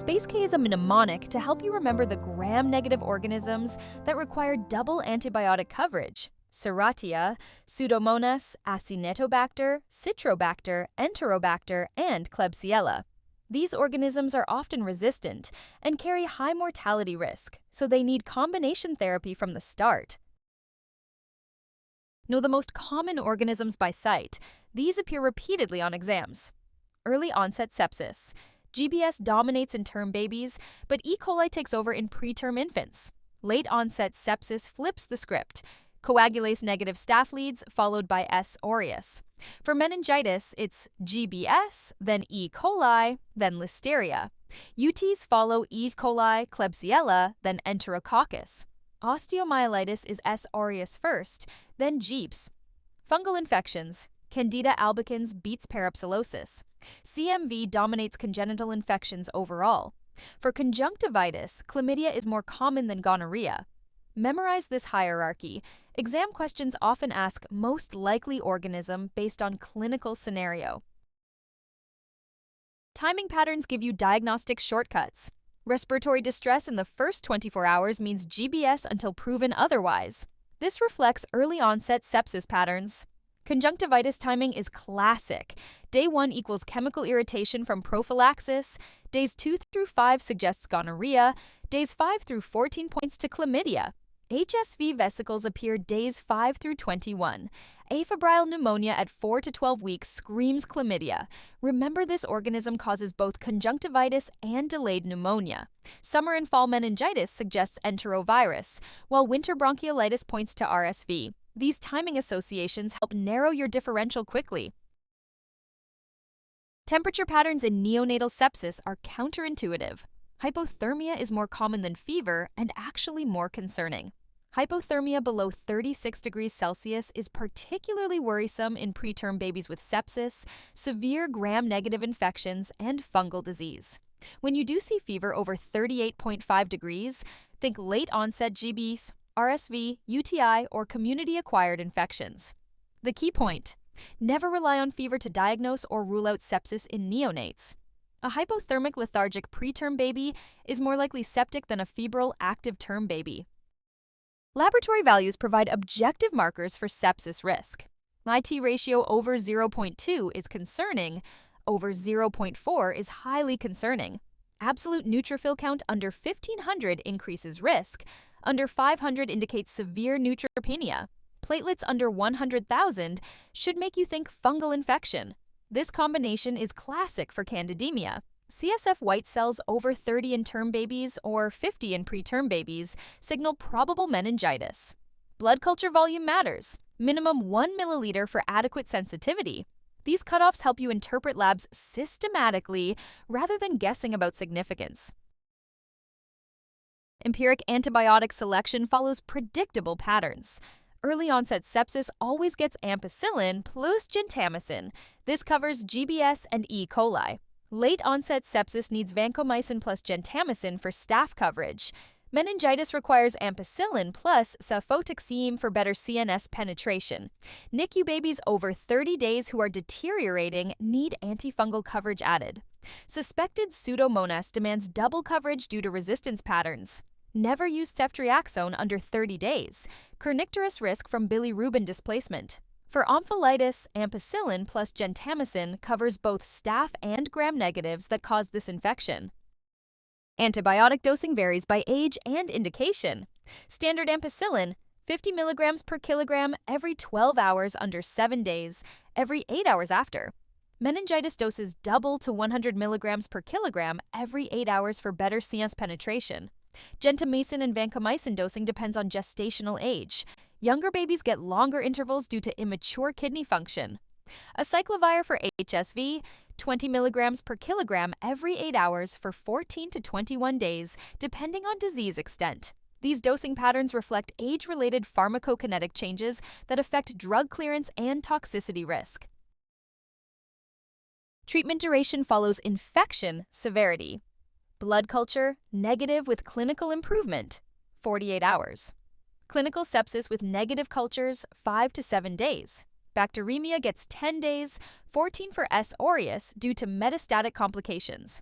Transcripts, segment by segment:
Space K is a mnemonic to help you remember the gram-negative organisms that require double antibiotic coverage: Serratia, Pseudomonas, Acinetobacter, Citrobacter, Enterobacter, and Klebsiella. These organisms are often resistant and carry high mortality risk, so they need combination therapy from the start. Know the most common organisms by sight. These appear repeatedly on exams. Early onset sepsis. GBS dominates in term babies, but E. coli takes over in preterm infants. Late onset sepsis flips the script. Coagulase-negative staph leads, followed by S.aureus. For meningitis, it's GBS, then E. coli, then Listeria. UTs follow E.coli, Klebsiella, then Enterococcus. Osteomyelitis is S.aureus first, then Jeeps. Fungal infections. Candida albicans beats parapsilosis. CMV dominates congenital infections overall. For conjunctivitis, chlamydia is more common than gonorrhea. Memorize this hierarchy. Exam questions often ask most likely organism based on clinical scenario. Timing patterns give you diagnostic shortcuts. Respiratory distress in the first 24 hours means GBS until proven otherwise. This reflects early onset sepsis patterns. Conjunctivitis timing is classic. Day 1 equals chemical irritation from prophylaxis. Days 2 through 5 suggests gonorrhea. Days 5 through 14 points to chlamydia. HSV vesicles appear days 5 through 21. Afebrile pneumonia at 4 to 12 weeks screams chlamydia. Remember, this organism causes both conjunctivitis and delayed pneumonia. Summer and fall meningitis suggests enterovirus, while winter bronchiolitis points to RSV. These timing associations help narrow your differential quickly. Temperature patterns in neonatal sepsis are counterintuitive. Hypothermia is more common than fever and actually more concerning. Hypothermia below 36 degrees Celsius is particularly worrisome in preterm babies with sepsis, severe gram-negative infections, and fungal disease. When you do see fever over 38.5 degrees, think late-onset GBS, RSV, UTI, or community-acquired infections. The key point: never rely on fever to diagnose or rule out sepsis in neonates. A hypothermic lethargic preterm baby is more likely septic than a febrile active term baby. Laboratory values provide objective markers for sepsis risk. IT ratio over 0.2 is concerning. Over 0.4 is highly concerning. Absolute neutrophil count under 1,500 increases risk. Under 500 indicates severe neutropenia. Platelets under 100,000 should make you think fungal infection. This combination is classic for candidemia. CSF white cells over 30 in term babies or 50 in preterm babies signal probable meningitis. Blood culture volume matters. Minimum 1 milliliter for adequate sensitivity. These cutoffs help you interpret labs systematically rather than guessing about significance. Empiric antibiotic selection follows predictable patterns. Early onset sepsis always gets ampicillin plus gentamicin. This covers GBS and E. coli. Late onset sepsis needs vancomycin plus gentamicin for staph coverage. Meningitis requires ampicillin plus cefotaxime for better CNS penetration. NICU babies over 30 days who are deteriorating need antifungal coverage added. Suspected Pseudomonas demands double coverage due to resistance patterns. Never use ceftriaxone under 30 days. Kernicterus risk from bilirubin displacement. For omphalitis, ampicillin plus gentamicin covers both staph and gram-negatives that cause this infection. Antibiotic dosing varies by age and indication. Standard ampicillin, 50 mg per kilogram every 12 hours under 7 days, every 8 hours after. Meningitis doses double to 100 mg per kilogram every 8 hours for better CNS penetration. Gentamicin and vancomycin dosing depends on gestational age. Younger babies get longer intervals due to immature kidney function. Acyclovir for HSV, 20 mg per kilogram every 8 hours for 14 to 21 days, depending on disease extent. These dosing patterns reflect age-related pharmacokinetic changes that affect drug clearance and toxicity risk. Treatment duration follows infection severity. Blood culture, negative with clinical improvement, 48 hours. Clinical sepsis with negative cultures, 5 to 7 days. Bacteremia gets 10 days, 14 for S. aureus due to metastatic complications.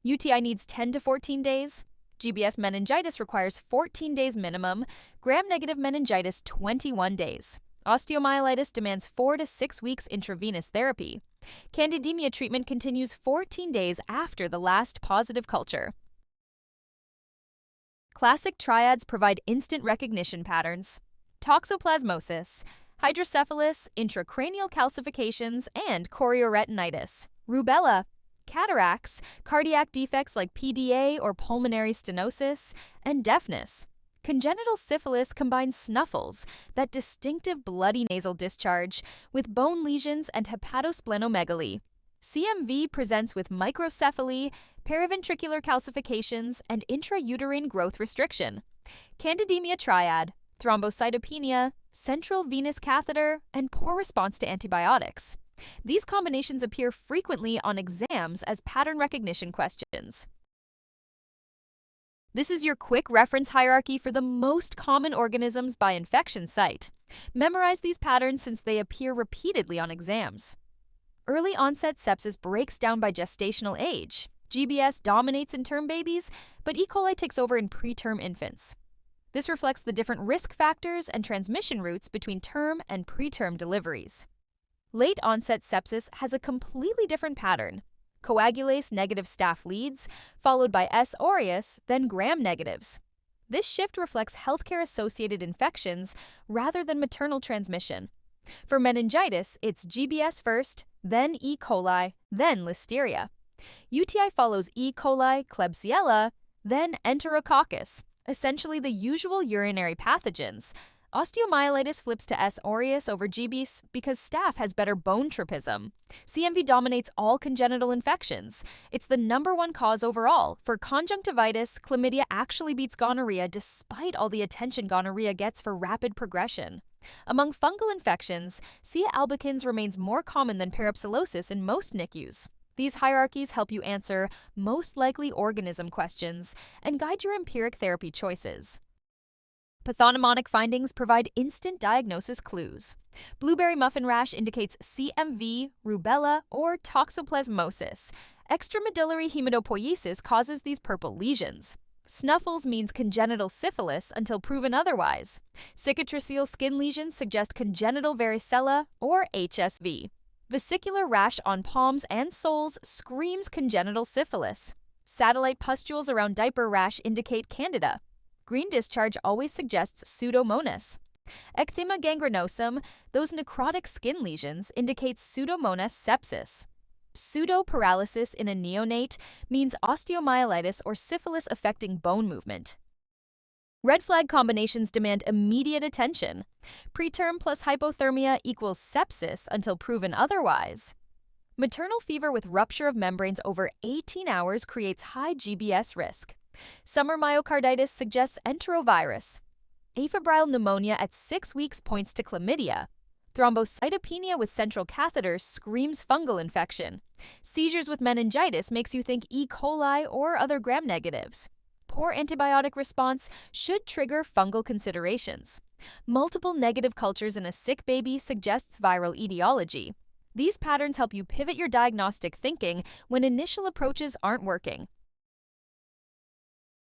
UTI needs 10 to 14 days. GBS meningitis requires 14 days minimum. Gram-negative meningitis 21 days. Osteomyelitis demands 4 to 6 weeks intravenous therapy. Candidemia treatment continues 14 days after the last positive culture. Classic triads provide instant recognition patterns: toxoplasmosis, hydrocephalus, intracranial calcifications, and chorioretinitis, rubella, cataracts, cardiac defects like PDA or pulmonary stenosis, and deafness. Congenital syphilis combines snuffles, that distinctive bloody nasal discharge, with bone lesions and hepatosplenomegaly. CMV presents with microcephaly, periventricular calcifications, and intrauterine growth restriction. Candidemia triad, thrombocytopenia, central venous catheter, and poor response to antibiotics. These combinations appear frequently on exams as pattern recognition questions. This is your quick reference hierarchy for the most common organisms by infection site. Memorize these patterns since they appear repeatedly on exams. Early onset sepsis breaks down by gestational age. GBS dominates in term babies, but E. coli takes over in preterm infants. This reflects the different risk factors and transmission routes between term and preterm deliveries. Late onset sepsis has a completely different pattern. Coagulase negative staph leads, followed by S.aureus, then gram negatives. This shift reflects healthcare-associated infections rather than maternal transmission. For meningitis, it's GBS first, then E. coli, then Listeria. UTI follows E. coli, Klebsiella, then Enterococcus, essentially the usual urinary pathogens. Osteomyelitis flips to S.aureus over GBS because staph has better bone tropism. CMV dominates all congenital infections. It's the #1 cause overall. For conjunctivitis, chlamydia actually beats gonorrhea despite all the attention gonorrhea gets for rapid progression. Among fungal infections, C. albicans remains more common than parapsilosis in most NICUs. These hierarchies help you answer most likely organism questions and guide your empiric therapy choices. Pathognomonic findings provide instant diagnosis clues. Blueberry muffin rash indicates CMV, rubella, or toxoplasmosis. Extramedullary hematopoiesis causes these purple lesions. Snuffles means congenital syphilis until proven otherwise. Cicatricial skin lesions suggest congenital varicella or HSV. Vesicular rash on palms and soles screams congenital syphilis. Satellite pustules around diaper rash indicate candida. Green discharge always suggests Pseudomonas. Ecthyma gangrenosum, those necrotic skin lesions, indicate Pseudomonas sepsis. Pseudoparalysis in a neonate means osteomyelitis or syphilis affecting bone movement. Red flag combinations demand immediate attention. Preterm plus hypothermia equals sepsis until proven otherwise. Maternal fever with rupture of membranes over 18 hours creates high GBS risk. Summer myocarditis suggests enterovirus. Afebrile pneumonia at 6 weeks points to chlamydia. Thrombocytopenia with central catheter screams fungal infection. Seizures with meningitis makes you think E. coli or other gram-negatives. Poor antibiotic response should trigger fungal considerations. Multiple negative cultures in a sick baby suggests viral etiology. These patterns help you pivot your diagnostic thinking when initial approaches aren't working.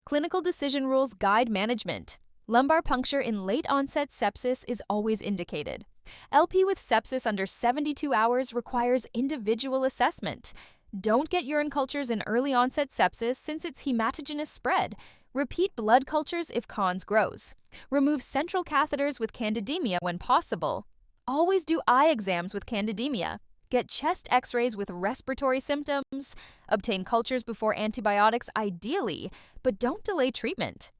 Clinical decision rules guide management. Lumbar puncture in late-onset sepsis is always indicated. LP with sepsis under 72 hours requires individual assessment. Don't get urine cultures in early-onset sepsis since it's hematogenous spread. Repeat blood cultures if cons grows. Remove central catheters with candidemia when possible. Always do eye exams with candidemia. Get chest x-rays with respiratory symptoms. Obtain cultures before antibiotics ideally, but don't delay treatment.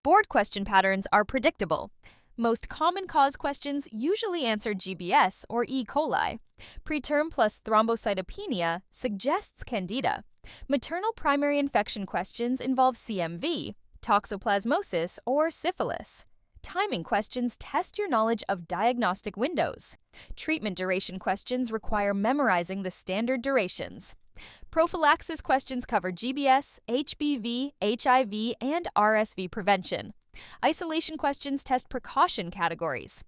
Board question patterns are predictable. Most common cause questions usually answer GBS or E. coli. Preterm plus thrombocytopenia suggests candida. Maternal primary infection questions involve CMV, toxoplasmosis, or syphilis. Timing questions test your knowledge of diagnostic windows. Treatment duration questions require memorizing the standard durations. Prophylaxis questions cover GBS, HBV, HIV, and RSV prevention. Isolation questions test precaution categories.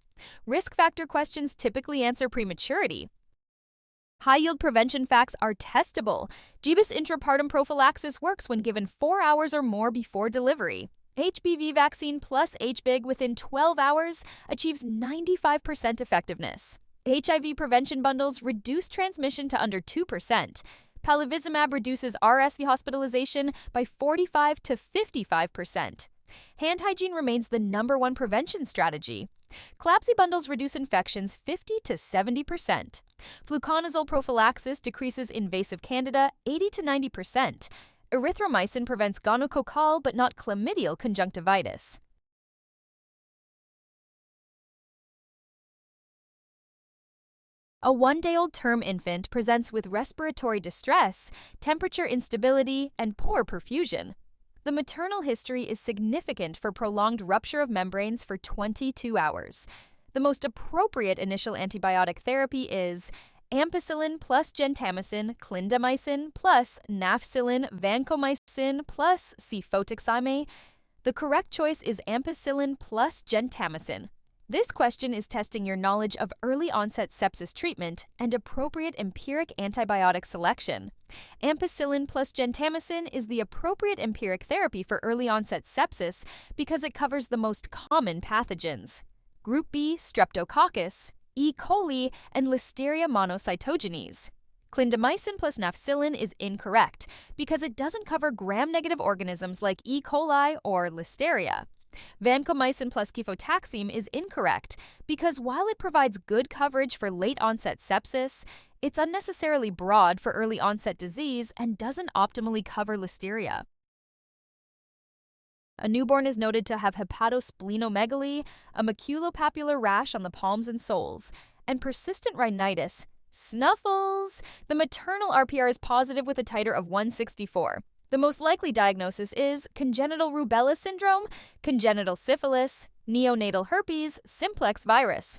Risk factor questions typically answer prematurity. High-yield prevention facts are testable. GBS intrapartum prophylaxis works when given 4 hours or more before delivery. HBV vaccine plus HBIG within 12 hours achieves 95% effectiveness. HIV prevention bundles reduce transmission to under 2%. Palivizumab reduces RSV hospitalization by 45 to 55%. Hand hygiene remains the #1 prevention strategy. Clabsy bundles reduce infections 50 to 70%. Fluconazole prophylaxis decreases invasive candida 80 to 90%. Erythromycin prevents gonococcal but not chlamydial conjunctivitis. A 1-day-old term infant presents with respiratory distress, temperature instability, and poor perfusion. The maternal history is significant for prolonged rupture of membranes for 22 hours. The most appropriate initial antibiotic therapy is ampicillin plus gentamicin, clindamycin plus nafcillin, vancomycin plus cefotaxime. The correct choice is ampicillin plus gentamicin. This question is testing your knowledge of early-onset sepsis treatment and appropriate empiric antibiotic selection. Ampicillin plus gentamicin is the appropriate empiric therapy for early-onset sepsis because it covers the most common pathogens: Group B Streptococcus, E. coli, and Listeria monocytogenes. Clindamycin plus nafcillin is incorrect because it doesn't cover gram-negative organisms like E. coli or Listeria. Vancomycin plus cefotaxime is incorrect because while it provides good coverage for late-onset sepsis, it's unnecessarily broad for early-onset disease and doesn't optimally cover Listeria. A newborn is noted to have hepatosplenomegaly, a maculopapular rash on the palms and soles, and persistent rhinitis. Snuffles! The maternal RPR is positive with a titer of 164. The most likely diagnosis is congenital rubella syndrome, congenital syphilis, neonatal herpes, simplex virus.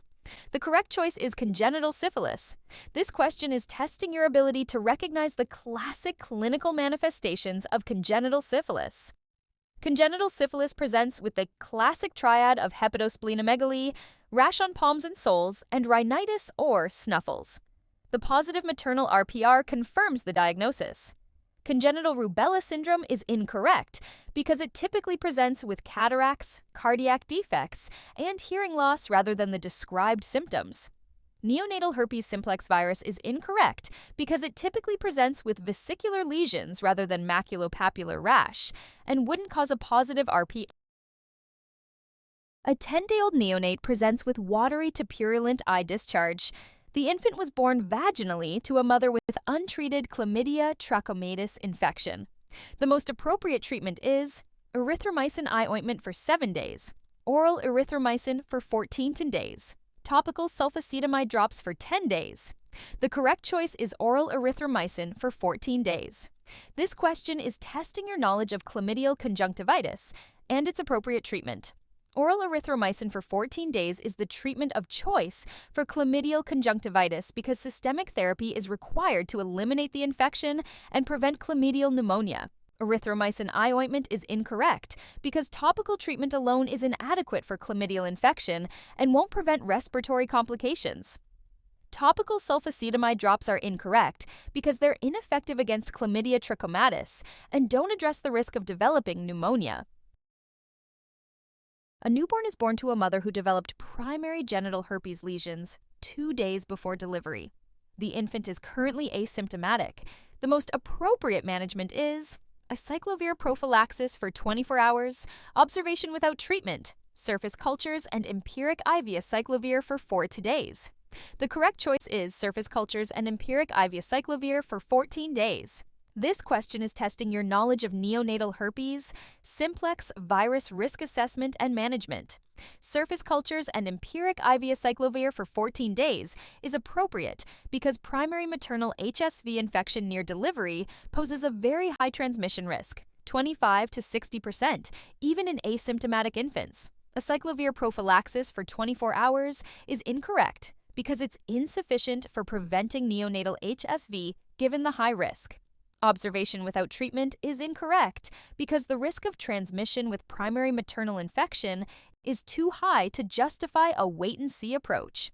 The correct choice is congenital syphilis. This question is testing your ability to recognize the classic clinical manifestations of congenital syphilis. Congenital syphilis presents with the classic triad of hepatosplenomegaly, rash on palms and soles, and rhinitis or snuffles. The positive maternal RPR confirms the diagnosis. Congenital rubella syndrome is incorrect because it typically presents with cataracts, cardiac defects, and hearing loss rather than the described symptoms. Neonatal herpes simplex virus is incorrect because it typically presents with vesicular lesions rather than maculopapular rash and wouldn't cause a positive RP. A 10-day-old neonate presents with watery to purulent eye discharge. The infant was born vaginally to a mother with untreated chlamydia trachomatis infection. The most appropriate treatment is erythromycin eye ointment for 7 days, oral erythromycin for 14 days, topical sulfacetamide drops for 10 days. The correct choice is oral erythromycin for 14 days. This question is testing your knowledge of chlamydial conjunctivitis and its appropriate treatment. Oral erythromycin for 14 days is the treatment of choice for chlamydial conjunctivitis because systemic therapy is required to eliminate the infection and prevent chlamydial pneumonia. Erythromycin eye ointment is incorrect because topical treatment alone is inadequate for chlamydial infection and won't prevent respiratory complications. Topical sulfacetamide drops are incorrect because they're ineffective against chlamydia trachomatis and don't address the risk of developing pneumonia. A newborn is born to a mother who developed primary genital herpes lesions 2 days before delivery. The infant is currently asymptomatic. The most appropriate management is acyclovir prophylaxis for 24 hours, observation without treatment, surface cultures, and empiric IV acyclovir for 4 days. The correct choice is surface cultures and empiric IV acyclovir for 14 days. This question is testing your knowledge of neonatal herpes, simplex virus risk assessment and management. Surface cultures and empiric IV acyclovir for 14 days is appropriate because primary maternal HSV infection near delivery poses a very high transmission risk, 25 to 60%, even in asymptomatic infants. Acyclovir prophylaxis for 24 hours is incorrect because it's insufficient for preventing neonatal HSV given the high risk. Observation without treatment is incorrect because the risk of transmission with primary maternal infection is too high to justify a wait-and-see approach.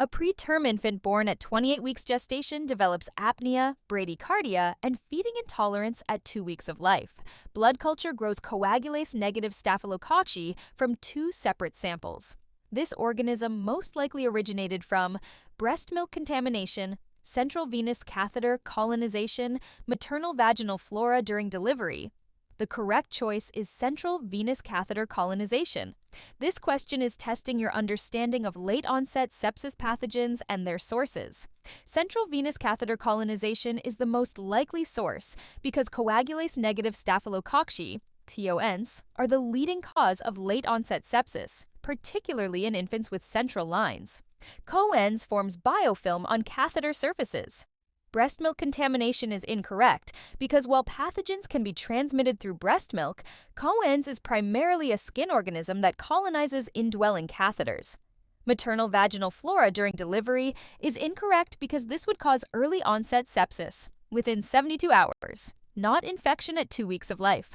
A preterm infant born at 28 weeks gestation develops apnea, bradycardia, and feeding intolerance at 2 weeks of life. Blood culture grows coagulase-negative staphylococci from 2 separate samples. This organism most likely originated from breast milk contamination, central venous catheter colonization, maternal vaginal flora during delivery. The correct choice is central venous catheter colonization. This question is testing your understanding of late-onset sepsis pathogens and their sources. Central venous catheter colonization is the most likely source because coagulase-negative staphylococci, TONs, are the leading cause of late-onset sepsis, particularly in infants with central lines. CoENs forms biofilm on catheter surfaces. Breast milk contamination is incorrect because while pathogens can be transmitted through breast milk, CoENs is primarily a skin organism that colonizes indwelling catheters. Maternal vaginal flora during delivery is incorrect because this would cause early onset sepsis within 72 hours, not infection at 2 weeks of life.